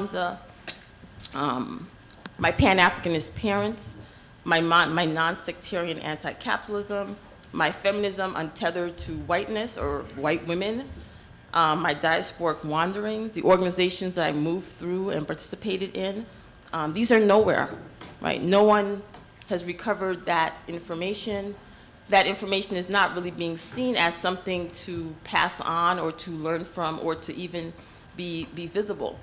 Hamza, my Pan-Africanist parents, my non-sectarian anti-capitalism, my feminism untethered to whiteness or white women, my diasporic wanderings, the organizations that I moved through and participated in. These are nowhere, right? No one has recovered that information. That information is not really being seen as something to pass on or to learn from or to even be visible.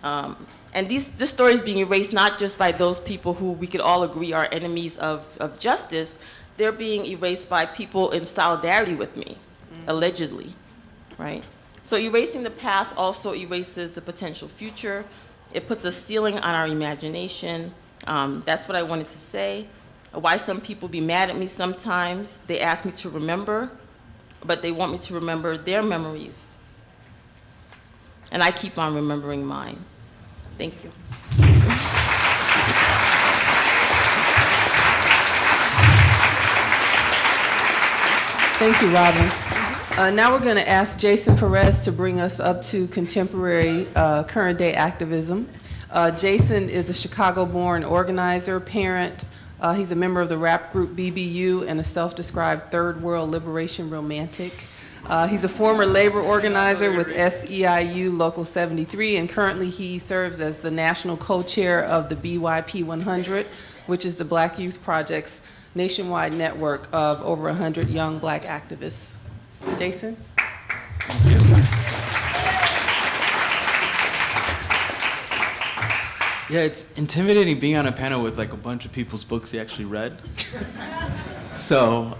And this story is being erased not just by those people who we could all agree are enemies of justice, they're being erased by people in solidarity with me, allegedly, right? So erasing the past also erases the potential future. It puts a ceiling on our imagination. That's what I wanted to say. Why some people be mad at me sometimes. They ask me to remember, but they want me to remember their memories. And I keep on remembering mine. Thank you. Thank you, Robin. Now we're going to ask Jason Perez to bring us up to contemporary current day activism. Jason is a Chicago-born organizer, parent. He's a member of the rap group BBU and a self-described third world liberation romantic. He's a former labor organizer with SEIU Local 73, and currently he serves as the national co-chair of the BYP 100, which is the Black Youth Project's nationwide network of over 100 young Black activists. Jason? Thank you. Yeah, it's intimidating being on a panel with like a bunch of people's books you actually read. So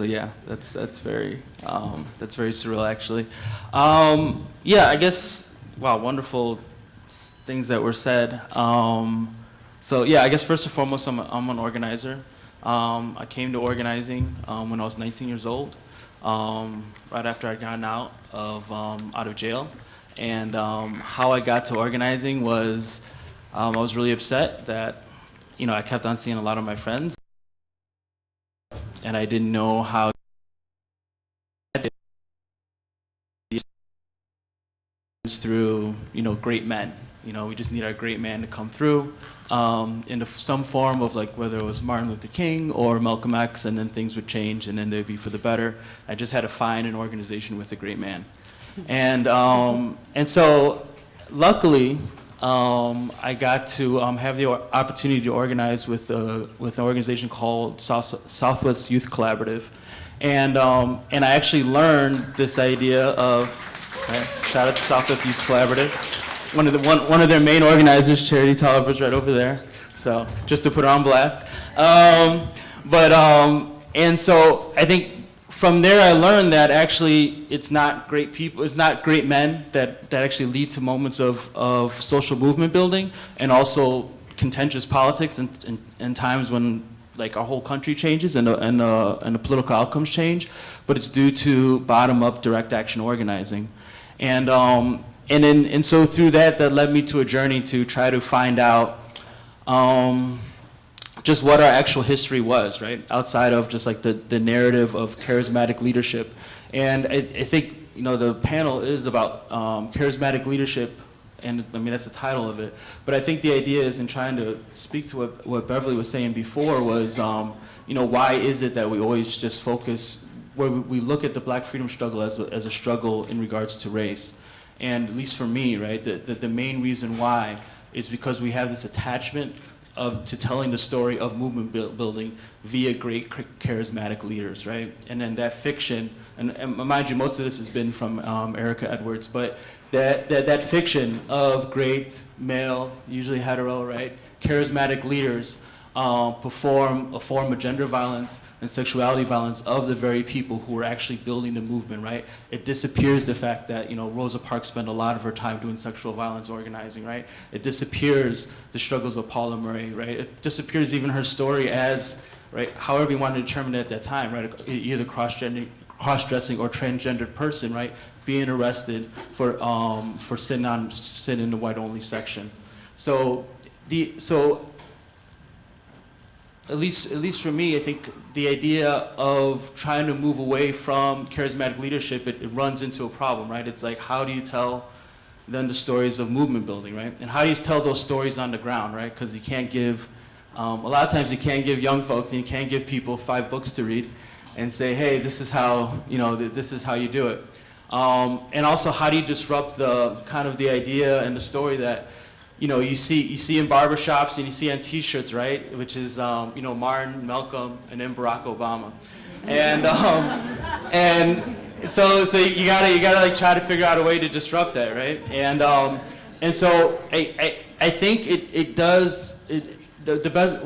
yeah, that's very surreal actually. Yeah, I guess, wow, wonderful things that were said. So yeah, I guess first and foremost, I'm an organizer. I came to organizing when I was 19 years old, right after I'd gotten out of jail. And how I got to organizing was I was really upset that, you know, I kept on seeing a lot of my friends and I didn't know how through, you know, great men. You know, we just need our great man to come through into some form of like whether it was Martin Luther King or Malcolm X, and then things would change and then they'd be for the better. I just had to find an organization with a great man. And so luckily, I got to have the opportunity to organize with an organization called Southwest Youth Collaborative. And I actually learned this idea of, shout out to Southwest Youth Collaborative. One of their main organizers, Charity Tolliver, is right over there. So just to put her on blast. And so I think from there I learned that actually it's not great people, it's not great men that actually lead to moments of social movement building and also contentious politics and times when like our whole country changes and the political outcomes change, but it's due to bottom-up direct action organizing. And so through that led me to a journey to try to find out just what our actual history was, right? Outside of just like the narrative of charismatic leadership. And I think, you know, the panel is about charismatic leadership, and I mean, that's the title of it. But I think the idea is in trying to speak to what Beverly was saying before was, you know, why is it that we always just focus, where we look at the Black freedom struggle as a struggle in regards to race? And at least for me, right, the main reason why is because we have this attachment to telling the story of movement building via great charismatic leaders, right? And then that fiction, and mind you, most of this has been from Erica Edwards, but that fiction of great male, usually hetero, right, charismatic leaders perform a form of gender violence and sexuality violence of the very people who are actually building the movement, right? It disappears the fact that, you know, Rosa Parks spent a lot of her time doing sexual violence organizing, right? It disappears the struggles of Paula Murray, right? It disappears even her story as, right, however you want to determine it at that time, right? Either cross-dressing or transgendered person, right? Being arrested for sitting in the white-only section. So at least for me, I think the idea of trying to move away from charismatic leadership, it runs into a problem, right? It's like, how do you tell than the stories of movement building, right? And how do you tell those stories on the ground, right? Because you can't give, a lot of times you can't give young folks and you can't give people 5 books to read and say, hey, this is how, this is how you do it. And also, how do you disrupt the kind of the idea and the story that, you see in barbershops and you see on T-shirts, right? Which is, Martin, Malcolm, and then Barack Obama. And so you gotta like try to figure out a way to disrupt that, right? And so I think it does the best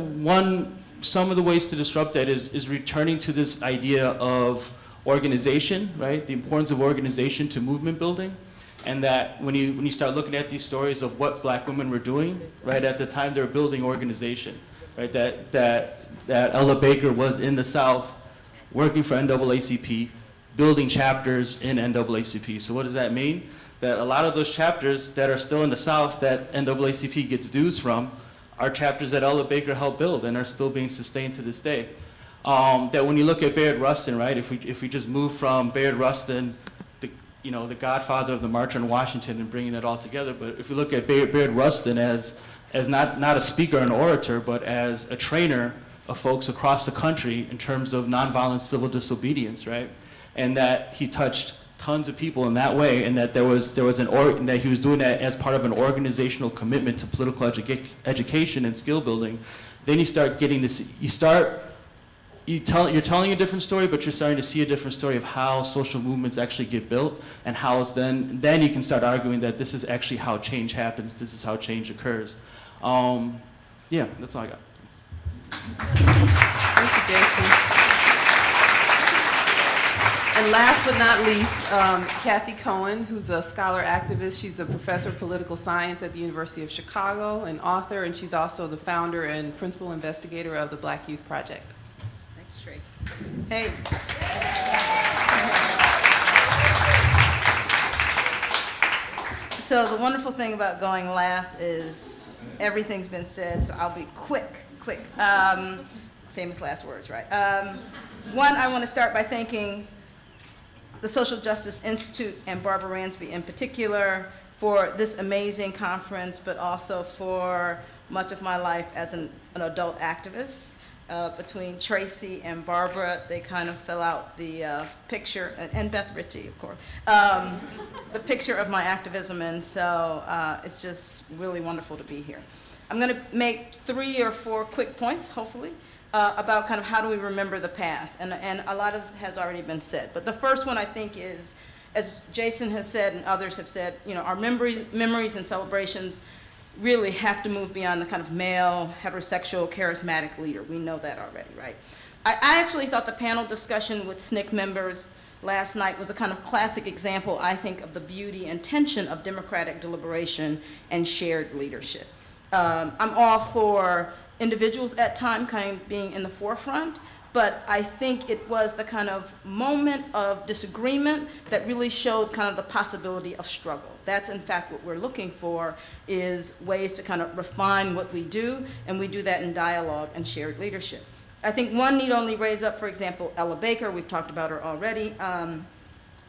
some of the ways to disrupt that is returning to this idea of organization, right? The importance of organization to movement building. And that when you start looking at these stories of what black women were doing, right, at the time they were building organization, right, that Ella Baker was in the South working for NAACP, building chapters in NAACP. So what does that mean? That a lot of those chapters that are still in the South that NAACP gets dues from are chapters that Ella Baker helped build and are still being sustained to this day. That when you look at Bayard Rustin, right, if we just move from Bayard Rustin, the godfather of the March on Washington, and bringing it all together. But if you look at Bayard Rustin as not a speaker and orator, but as a trainer of folks across the country in terms of nonviolent civil disobedience, right? And that he touched tons of people in that way, and that that he was doing that as part of an organizational commitment to political education and skill building. Then you start getting to see, you're telling a different story, but you're starting to see a different story of how social movements actually get built, and how then you can start arguing that this is actually how change happens, this is how change occurs. Yeah, that's all I got. Thank you, Jason. And last but not least, Kathy Cohen, who's a scholar activist. She's a professor of political science at the University of Chicago, an author, and she's also the founder and principal investigator of the Black Youth Project. Trace. Hey. So the wonderful thing about going last is everything's been said, so I'll be quick. Famous last words, right? One, I want to start by thanking the Social Justice Institute and Barbara Ransby in particular for this amazing conference, but also for much of my life as an adult activist. Between Tracy and Barbara, they kind of fill out the picture, and Beth Ritchie, of course, the picture of my activism, and so it's just really wonderful to be here. I'm going to make 3 or 4 quick points, hopefully, about kind of how do we remember the past, and a lot has already been said. But the first one, I think, is, as Jason has said and others have said, our memories and celebrations really have to move beyond the kind of male, heterosexual, charismatic leader. We know that already, right? I actually thought the panel discussion with SNCC members last night was a kind of classic example, I think, of the beauty and tension of democratic deliberation and shared leadership. I'm all for individuals at time kind of being in the forefront, but I think it was the kind of moment of disagreement that really showed kind of the possibility of struggle. That's in fact what we're looking for, is ways to kind of refine what we do, and we do that in dialogue and shared leadership. I think one need only raise up, for example, Ella Baker, we've talked about her already,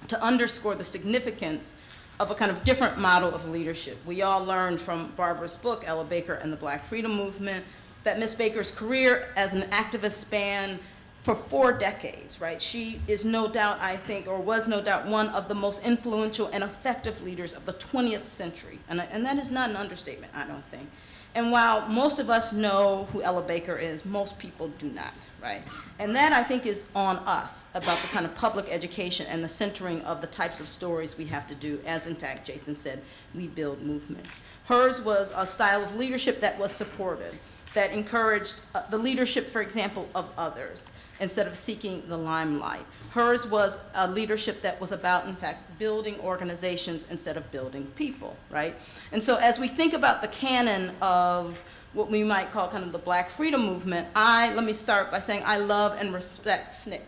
to underscore the significance of a kind of different model of leadership. We all learned from Barbara's book, Ella Baker and the Black Freedom Movement, that Ms. Baker's career as an activist spanned for 4 decades, right? She is no doubt, I think, or was no doubt, one of the most influential and effective leaders of the 20th century. And that is not an understatement, I don't think. And while most of us know who Ella Baker is, most people do not, right? And that, I think, is on us about the kind of public education and the centering of the types of stories we have to do, as in fact Jason said, we build movements. Hers was a style of leadership that was supportive, that encouraged the leadership, for example, of others, instead of seeking the limelight. Hers was a leadership that was about, in fact, building organizations instead of building people, right? And so as we think about the canon of what we might call kind of the Black Freedom Movement, let me start by saying I love and respect SNCC,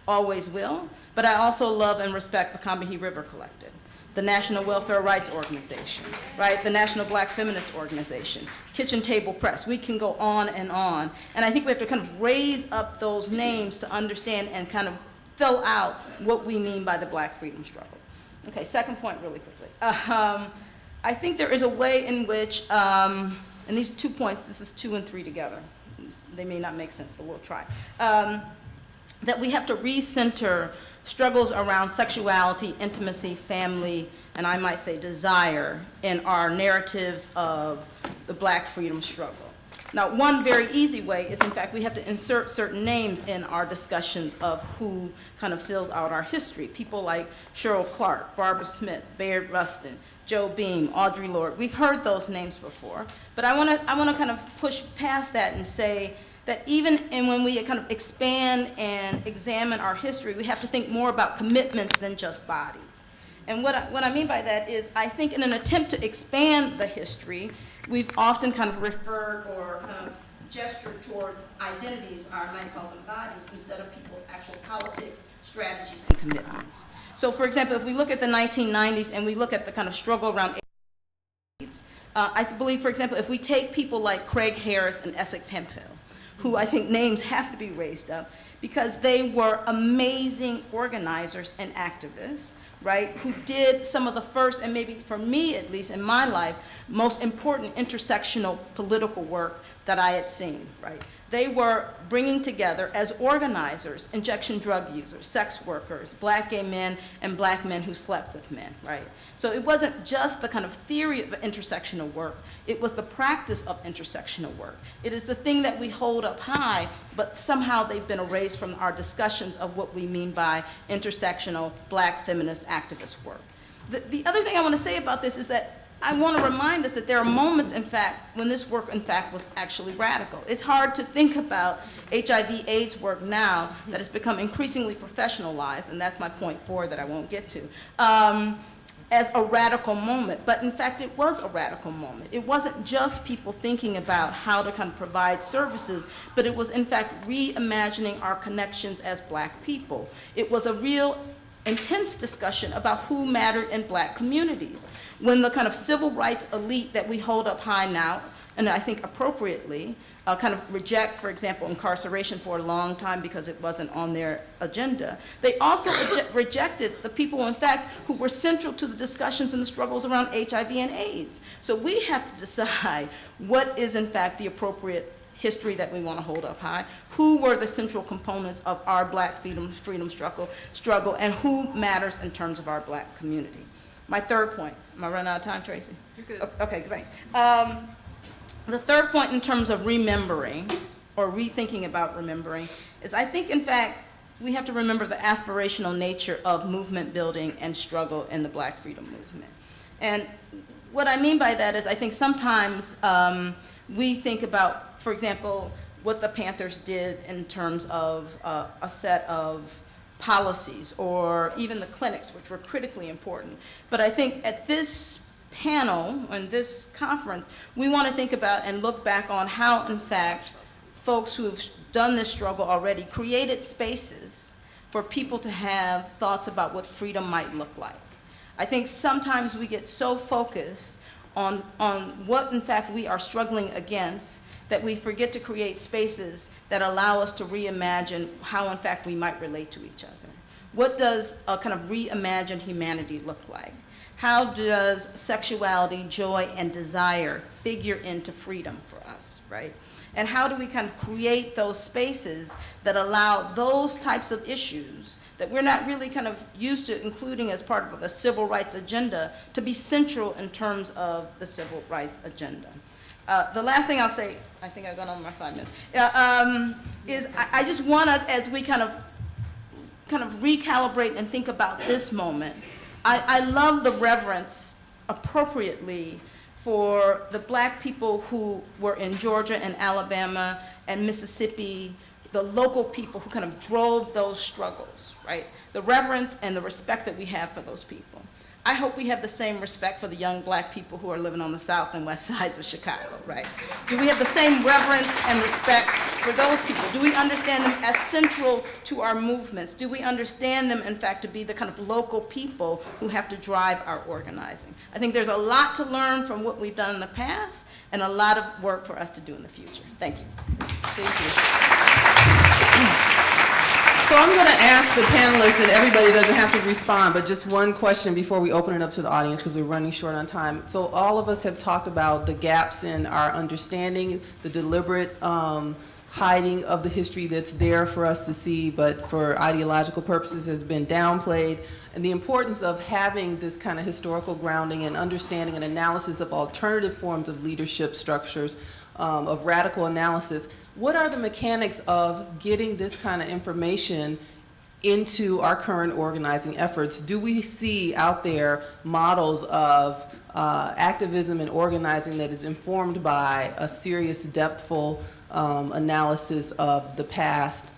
always will, but I also love and respect the Combahee River Collective, the National Welfare Rights Organization, right? The National Black Feminist Organization, Kitchen Table Press. We can go on. And I think we have to kind of raise up those names to understand and kind of fill out what we mean by the Black freedom struggle. Okay, second point really quickly. I think there is a way in which, and these 2 points, this is 2 and 3 together. They may not make sense, but we'll try. That we have to recenter struggles around sexuality, intimacy, family, and I might say desire in our narratives of the Black freedom struggle. Now, one very easy way is, in fact, we have to insert certain names in our discussions of who kind of fills out our history. People like Cheryl Clark, Barbara Smith, Bayard Rustin, Joe Beam, Audre Lorde. We've heard those names before, but I want to kind of push past that and say that even when we kind of expand and examine our history, we have to think more about commitments than just bodies. And what I mean by that is, I think in an attempt to expand the history, we've often kind of referred or kind of gestured towards identities, or I might call them bodies, instead of people's actual politics, strategies, and commitments. So for example, if we look at the 1990s and we look at the kind of struggle around AIDS, I believe, for example, if we take people like Craig Harris and Essex Hemphill, who I think names have to be raised up, because they were amazing organizers and activists, right, who did some of the first, and maybe for me at least in my life, most important intersectional political work that I had seen, right? They were bringing together as organizers injection drug users, sex workers, Black gay men, and Black men who slept with men, right? So it wasn't just the kind of theory of intersectional work, it was the practice of intersectional work. It is the thing that we hold up high, but somehow they've been erased from our discussions of what we mean by intersectional Black feminist activist work. The other thing I want to say about this is that I want to remind us that there are moments, in fact, when this work, in fact, was actually radical. It's hard to think about HIV/AIDS work now that has become increasingly professionalized, and that's my point 4 that I won't get to, as a radical moment. But in fact, it was a radical moment. It wasn't just people thinking about how to kind of provide services, but it was, in fact, reimagining our connections as Black people. It was a real intense discussion about who mattered in Black communities. When the kind of civil rights elite that we hold up high now, and I think appropriately, kind of reject, for example, incarceration for a long time because it wasn't on their agenda, they also rejected the people, in fact, who were central to the discussions and the struggles around HIV and AIDS. So we have to decide what is, in fact, the appropriate history that we want to hold up high, who were the central components of our Black freedom struggle, and who matters in terms of our Black community. My third point, am I running out of time, Tracy? You're good. Okay, thanks. The third point in terms of remembering, or rethinking about remembering, is I think, in fact, we have to remember the aspirational nature of movement building and struggle in the Black freedom movement. And what I mean by that is I think sometimes we think about, for example, what the Panthers did in terms of a set of policies, or even the clinics, which were critically important. But I think at this panel, and this conference, we want to think about and look back on how, in fact, folks who have done this struggle already created spaces for people to have thoughts about what freedom might look like. I think sometimes we get so focused on what, in fact, we are struggling against that we forget to create spaces that allow us to reimagine how, in fact, we might relate to each other. What does a kind of reimagined humanity look like? How does sexuality, joy, and desire figure into freedom for us, right? And how do we kind of create those spaces that allow those types of issues that we're not really kind of used to including as part of the civil rights agenda to be central in terms of the civil rights agenda? The last thing I'll say, I think I've gone over my 5 minutes, is I just want us, as we kind of recalibrate and think about this moment, I love the reverence appropriately for the Black people who were in Georgia and Alabama and Mississippi, the local people who kind of drove those struggles, right? The reverence and the respect that we have for those people. I hope we have the same respect for the young Black people who are living on the south and west sides of Chicago, right? Do we have the same reverence and respect for those people? Do we understand them as central to our movements? Do we understand them, in fact, to be the kind of local people who have to drive our organizing? I think there's a lot to learn from what we've done in the past and a lot of work for us to do in the future. Thank you. Thank you. So I'm going to ask the panelists, and everybody doesn't have to respond, but just one question before we open it up to the audience because we're running short on time. So all of us have talked about the gaps in our understanding, the deliberate hiding of the history that's there for us to see, but for ideological purposes has been downplayed, and the importance of having this kind of historical grounding and understanding and analysis of alternative forms of leadership structures, of radical analysis. What are the mechanics of getting this kind of information into our current organizing efforts? Do we see out there models of activism and organizing that is informed by a serious, depthful analysis of the past,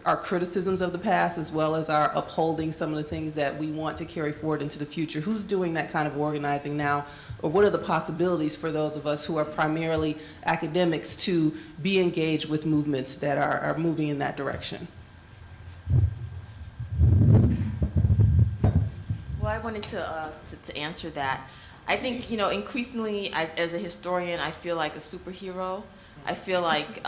our criticisms of the past, as well as our upholding some of the things that we want to carry forward into the future? Who's doing that kind of organizing now? Or what are the possibilities for those of us who are primarily academics to be engaged with movements that are moving in that direction? Well, I wanted to answer that. I think, increasingly as a historian, I feel like a superhero. I feel like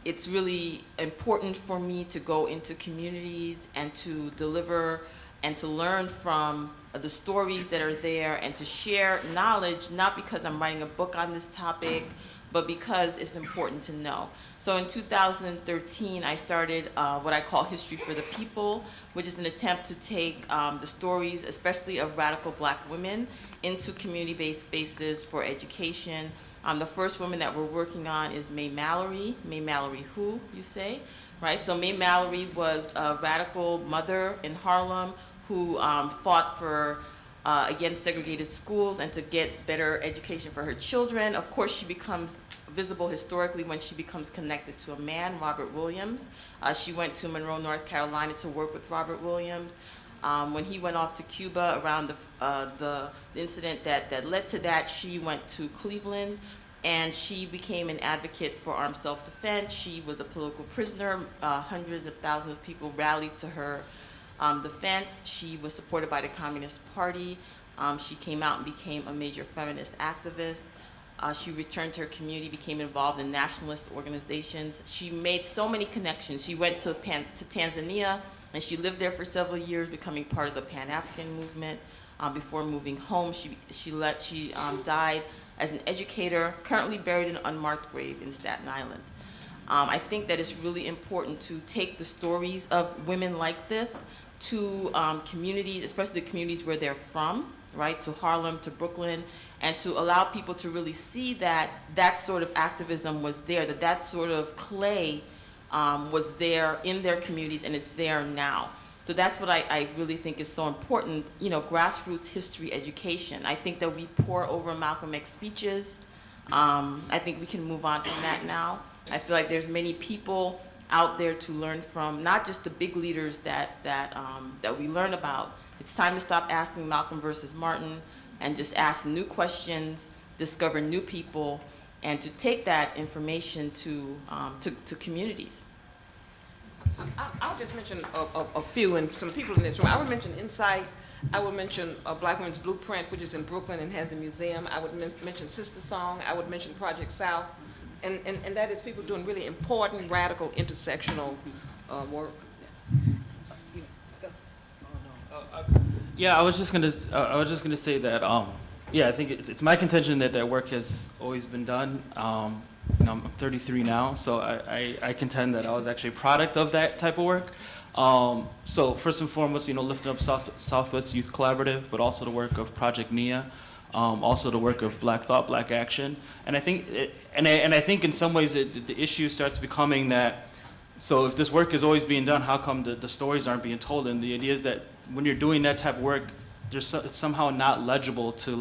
it's really important for me to go into communities and to deliver and to learn from the stories that are there and to share knowledge, not because I'm writing a book on this topic, but because it's important to know. So in 2013, I started what I call History for the People, which is an attempt to take the stories, especially of radical Black women, into community-based spaces for education. The first woman that we're working on is Mae Mallory. Mae Mallory who, you say? Right, so Mae Mallory was a radical mother in Harlem who fought for against segregated schools and to get better education for her children. Of course, she becomes visible historically when she becomes connected to a man, Robert Williams. She went to Monroe, North Carolina to work with Robert Williams. When he went off to Cuba around the incident that led to that, she went to Cleveland and she became an advocate for armed self-defense. She was a political prisoner. Hundreds of thousands of people rallied to her defense. She was supported by the Communist Party. She came out and became a major feminist activist. She returned to her community, became involved in nationalist organizations. She made so many connections. She went to Tanzania, and she lived there for several years, becoming part of the Pan-African movement. Before moving home, she died as an educator, currently buried in an unmarked grave in Staten Island. I think that it's really important to take the stories of women like this to communities, especially the communities where they're from, right, to Harlem, to Brooklyn, and to allow people to really see that that sort of activism was there, that sort of clay was there in their communities, and it's there now. So that's what I really think is so important, grassroots history education. I think that we pour over Malcolm X speeches. I think we can move on from that now. I feel like there's many people out there to learn from, not just the big leaders that we learn about. It's time to stop asking Malcolm versus Martin and just ask new questions, discover new people, and to take that information to communities. I'll just mention a few, and some people in this room. I would mention Insight. I would mention Black Women's Blueprint, which is in Brooklyn and has a museum. I would mention Sister Song. I would mention Project South. And that is people doing really important, radical, intersectional work. Yeah, I was just gonna say that. I think it's my contention that work has always been done. I'm 33 now, so I contend that I was actually a product of that type of work. So first and foremost, lifting up Southwest Youth Collaborative, but also the work of Project NIA, also the work of Black Thought, Black Action, and I think, I think in some ways the issue starts becoming that. So if this work is always being done, how come the stories aren't being told? And the idea is that when you're doing that type of work, it's somehow not legible to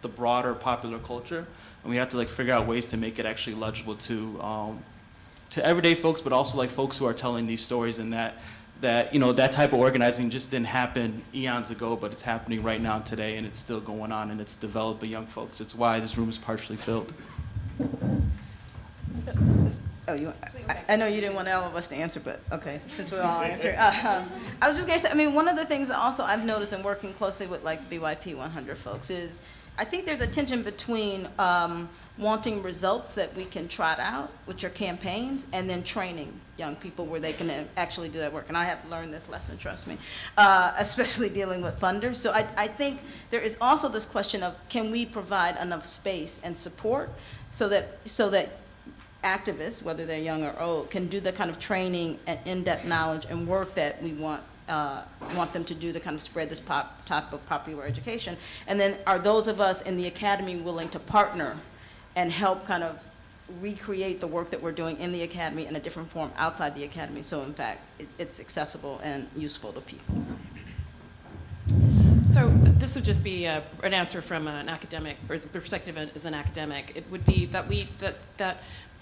the broader popular culture, and we have to figure out ways to make it actually legible to everyday folks, but also folks who are telling these stories, and that type of organizing just didn't happen eons ago, but it's happening right now today, and it's still going on, and it's developing young folks. It's why this room is partially filled. I know you didn't want all of us to answer, but okay, since we all answered. I was just gonna say, one of the things that also I've noticed in working closely with the BYP 100 folks is I think there's a tension between wanting results that we can trot out, which are campaigns, and then training young people where they can actually do that work. And I have learned this lesson, trust me, especially dealing with funders. So I think there is also this question of, can we provide enough space and support so that activists, whether they're young or old, can do the kind of training and in-depth knowledge and work that we want them to do to kind of spread this type of popular education. And then are those of us in the academy willing to partner and help kind of recreate the work that we're doing in the academy in a different form outside the academy, so in fact it's accessible and useful to people. So this would just be an answer from an academic, or the perspective as an academic. It would be that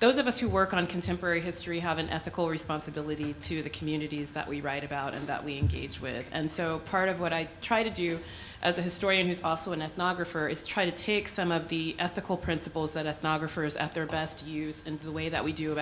those of us who work on contemporary history have an ethical responsibility to the communities that we write about and that we engage with. And so part of what I try to do as a historian who's also an ethnographer is try to take some of the ethical principles that ethnographers at their best use in the way that we do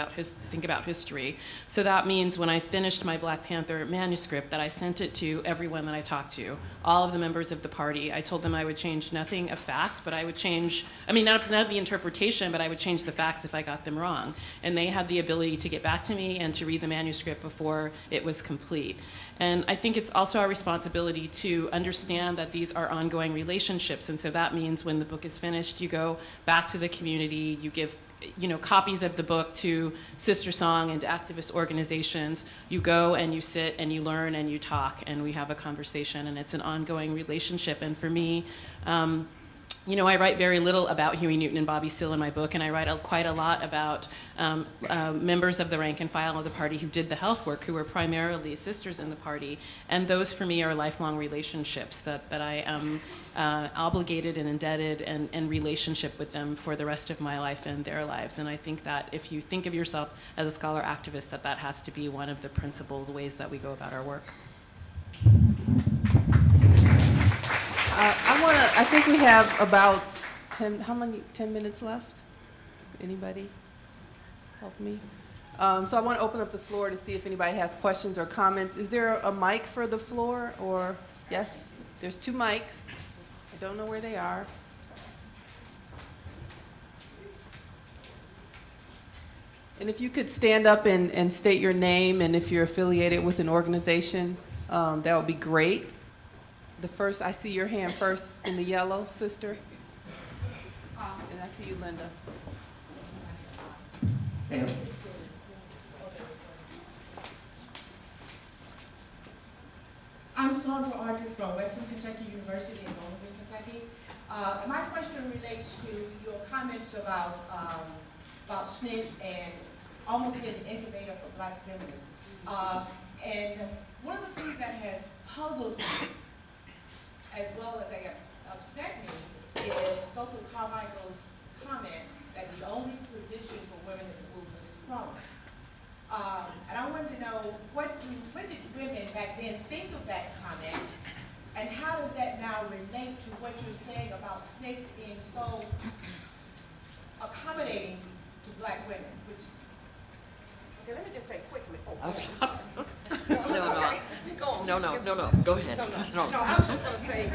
think about history. So that means when I finished my Black Panther manuscript that I sent it to everyone that I talked to, all of the members of the party. I told them I would change nothing of facts, but I would change, not of the interpretation, but I would change the facts if I got them wrong. And they had the ability to get back to me and to read the manuscript before it was complete. And I think it's also our responsibility to understand that these are ongoing relationships. And so that means when the book is finished, you go back to the community, you give copies of the book to Sister Song and to activist organizations. You go and you sit and you learn and you talk and we have a conversation, and it's an ongoing relationship. And for me, I write very little about Huey Newton and Bobby Seale in my book, and I write quite a lot about members of the rank and file of the party who did the health work, who were primarily sisters in the party. And those, for me, are lifelong relationships that I am obligated and indebted and in relationship with them for the rest of my life and their lives. And I think that if you think of yourself as a scholar activist, that has to be one of the principles, ways that we go about our work. I think we have about 10 minutes left? Anybody help me? So I want to open up the floor to see if anybody has questions or comments. Is there a mic for the floor, or, yes? There's 2 mics. I don't know where they are. And if you could stand up and state your name, and if you're affiliated with an organization, that would be great. I see your hand first in the yellow, sister. And I see you, Linda. I'm Sandra Audrey from Western Kentucky University in Louisville, Kentucky. My question relates to your comments about SNCC and almost being the incubator for Black feminism. And one of the things that has puzzled me, as well as upset me, is Stokely Carmichael's comment that the only position for women in the movement is prominent. And I wanted to know, what did women back then think of that comment, and how does that now relate to what you're saying about SNCC being so accommodating to Black women? Okay, let me just say quickly. No, go ahead. No, I was just going to say,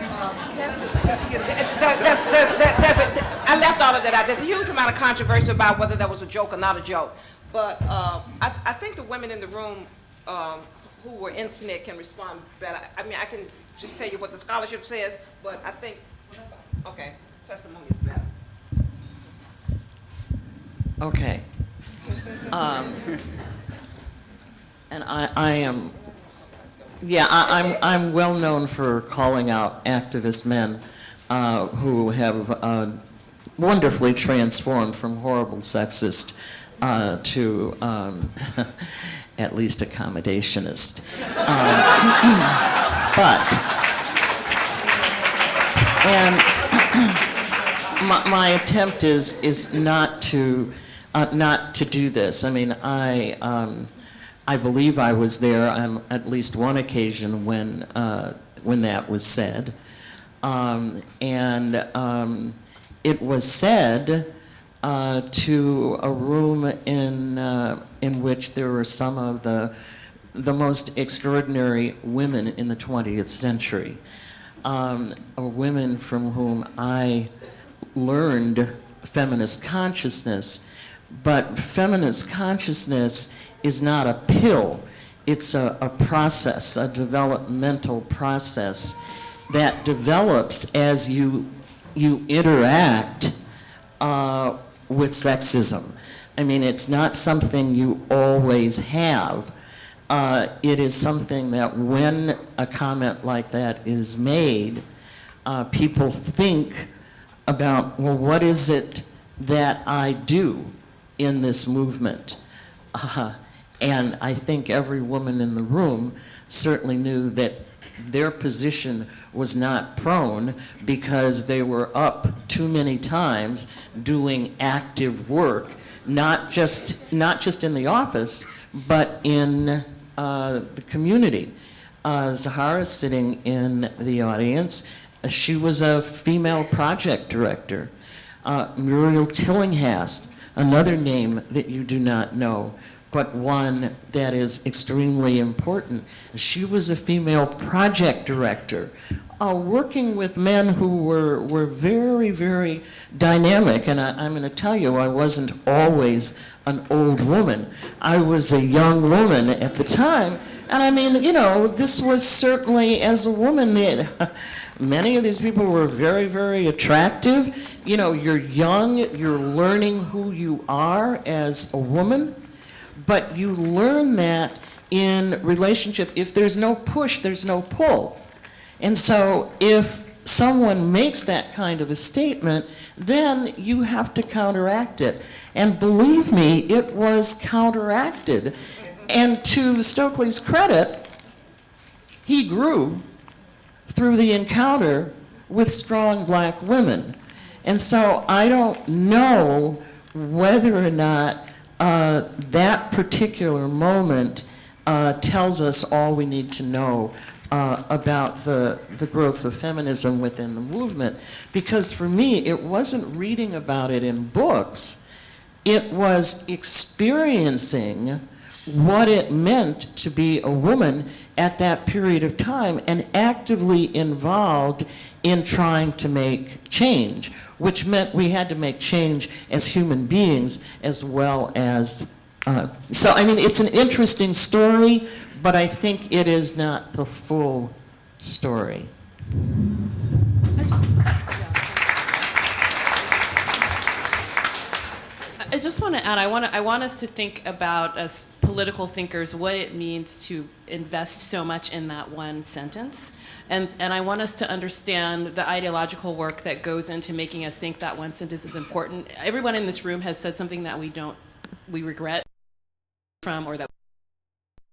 I left all of that out. There's a huge amount of controversy about whether that was a joke or not a joke. But I think the women in the room who were in SNCC can respond better. I can just tell you what the scholarship says, but I think, okay, testimony is better. Okay. And I am, I'm well known for calling out activist men who have wonderfully transformed from horrible sexist to at least accommodationist. My attempt is not to do this. I believe I was there on at least one occasion when that was said, it was said to a room in which there were some of the most extraordinary women in the 20th century. women from whom I learned feminist consciousness. But feminist consciousness is not a pill. It's a process, a developmental process that develops as you interact with sexism. I mean, it's not something you always have. It is something that when a comment like that is made, people think about, well, what is it that I do in this movement? And I think every woman in the room certainly knew that their position was not prone because they were up too many times doing active work, not just in the office, but in the community. Zahara is sitting in the audience. She was a female project director. Muriel Tillinghast, another name that you do not know, but one that is extremely important. She was a female project director, working with men who were very, very dynamic. And I'm going to tell you, I wasn't always an old woman. I was a young woman at the time. And I mean, you know, this was certainly, as a woman, many of these people were very, very attractive. You know, you're young, you're learning who you are as a woman, but you learn that in relationship. If there's no push, there's no pull. And so if someone makes that kind of a statement, then you have to counteract it. And believe me, it was counteracted. And to Stokely's credit, he grew through the encounter with strong black women. And so I don't know whether or not that particular moment tells us all we need to know about the growth of feminism within the movement. Because for me, it wasn't reading about it in books, it was experiencing what it meant to be a woman at that period of time and actively involved in trying to make change, which meant we had to make change as human beings as well as, so I mean, it's an interesting story, but I think it is not the full story. I just want to add, I want us to think about, as political thinkers, what it means to invest so much in that one sentence. And I want us to understand the ideological work that goes into making us think that one sentence is important. Everyone in this room has said something that we regret from, or that